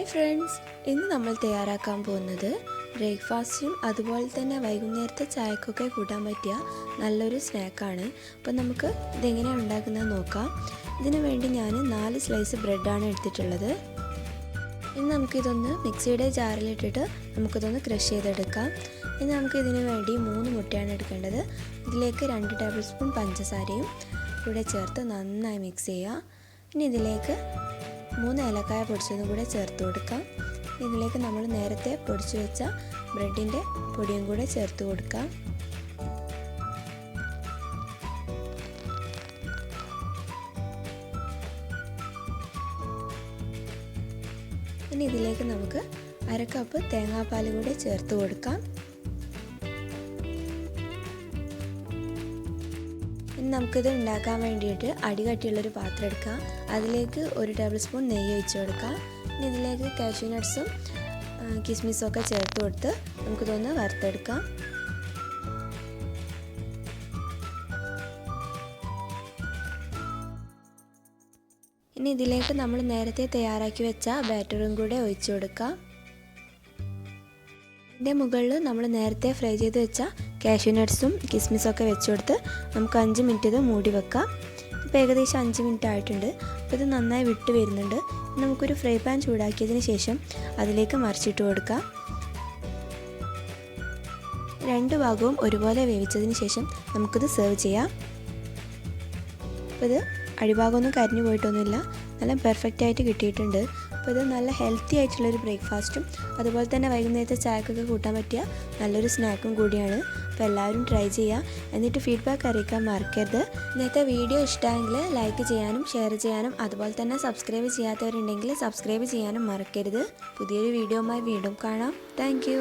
Hi friends, ഇന്ന് നമ്മൾ തയ്യാറാക്കാൻ പോകുന്നത് ബ്രേക്ക്ഫാസ്റ്റും അതുപോലെ തന്നെ വൈകുന്നേരത്തെ ചായക്കൊക്കെ കൂട്ടാൻ പറ്റിയ നല്ലൊരു സ്നാക്കാണ്. അപ്പോൾ നമുക്ക് ഇതെങ്ങനെയാണ് ഉണ്ടാക്കുന്നത് നോക്കാം. ഇതിനു വേണ്ടി ഞാൻ 4 സ്ലൈസ് ബ്രെഡാണ് എടുത്തിട്ടുള്ളത്. ഇനി നമുക്കിതൊന്ന് മിക്സിയുടെ ജാറിലിട്ടിട്ട് നമുക്കിതൊന്ന് ക്രഷ് ചെയ്തെടുക്കാം. ഇനി നമുക്കിതിനു വേണ്ടി 3 മുട്ടയാണ് എടുക്കേണ്ടത്. ഇതിലേക്ക് 2 ടേബിൾ സ്പൂൺ പഞ്ചസാരയും കൂടെ ചേർത്ത് നന്നായി മിക്സ് ചെയ്യുക. ഇനി ഇതിലേക്ക് 3 ഏലക്കായ പൊടിച്ചതും കൂടെ ചേർത്ത് കൊടുക്കാം. ഇതിലേക്ക് നമ്മൾ നേരത്തെ പൊടിച്ചു വെച്ച ബ്രെഡിൻ്റെ പൊടിയും കൂടെ ചേർത്ത് കൊടുക്കാം. ഇനി ഇതിലേക്ക് നമുക്ക് 1/2 കപ്പ് തേങ്ങാപ്പാൽ കൂടെ ചേർത്ത് കൊടുക്കാം. ഇനി നമുക്കിത് ഉണ്ടാക്കാൻ വേണ്ടിയിട്ട് അടികട്ടിയുള്ളൊരു പാത്രം എടുക്കാം. അതിലേക്ക് 1 ടേബിൾ സ്പൂൺ നെയ്യ് ഒഴിച്ച് കൊടുക്കാം. ഇനി ഇതിലേക്ക് കാഷ്യൂ നട്ട്സും കിസ്മിസും ഒക്കെ ചേർത്ത് കൊടുത്ത് നമുക്കിതൊന്ന് വറുത്തെടുക്കാം. ഇനി ഇതിലേക്ക് നമ്മൾ നേരത്തെ തയ്യാറാക്കി വെച്ച ബാറ്ററും കൂടെ ഒഴിച്ചു കൊടുക്കാം. ഇതിൻ്റെ മുകളിൽ നമ്മൾ നേരത്തെ ഫ്രൈ ചെയ്ത് വെച്ച കാഷ്യൂ നട്ട്സും കിസ്മിസും ഒക്കെ വെച്ച് കൊടുത്ത് നമുക്ക് 5 മിനിറ്റ് ഇത് മൂടി വെക്കാം. ഇപ്പോൾ ഏകദേശം 5 മിനിറ്റ് ആയിട്ടുണ്ട്. അപ്പോൾ ഇത് നന്നായി വിട്ട് വരുന്നുണ്ട്. നമുക്കൊരു ഫ്രൈ പാൻ ചൂടാക്കിയതിന് ശേഷം അതിലേക്ക് മറിച്ചിട്ട് കൊടുക്കാം. 2 ഭാഗവും ഒരുപോലെ വേവിച്ചതിന് ശേഷം നമുക്കിത് സെർവ് ചെയ്യാം. അപ്പോൾ ഇത് അടിഭാഗമൊന്നും കരിഞ്ഞു പോയിട്ടൊന്നുമില്ല, നല്ല പെർഫെക്റ്റ് ആയിട്ട് കിട്ടിയിട്ടുണ്ട്. അപ്പോൾ ഇത് നല്ല ഹെൽത്തി ആയിട്ടുള്ളൊരു ബ്രേക്ക്ഫാസ്റ്റും അതുപോലെ തന്നെ വൈകുന്നേരത്തെ ചായക്കൊക്കെ കൂട്ടാൻ പറ്റിയ നല്ലൊരു സ്നാക്കും കൂടിയാണ്. അപ്പോൾ എല്ലാവരും ട്രൈ ചെയ്യുക, എന്നിട്ട് ഫീഡ്ബാക്ക് അറിയിക്കാൻ മറക്കരുത്. ഇന്നത്തെ വീഡിയോ ഇഷ്ടമായെങ്കിൽ ലൈക്ക് ചെയ്യാനും ഷെയർ ചെയ്യാനും അതുപോലെ തന്നെ സബ്സ്ക്രൈബ് ചെയ്യാത്തവരുണ്ടെങ്കിൽ സബ്സ്ക്രൈബ് ചെയ്യാനും മറക്കരുത്. പുതിയൊരു വീഡിയോയുമായി വീണ്ടും കാണാം. താങ്ക്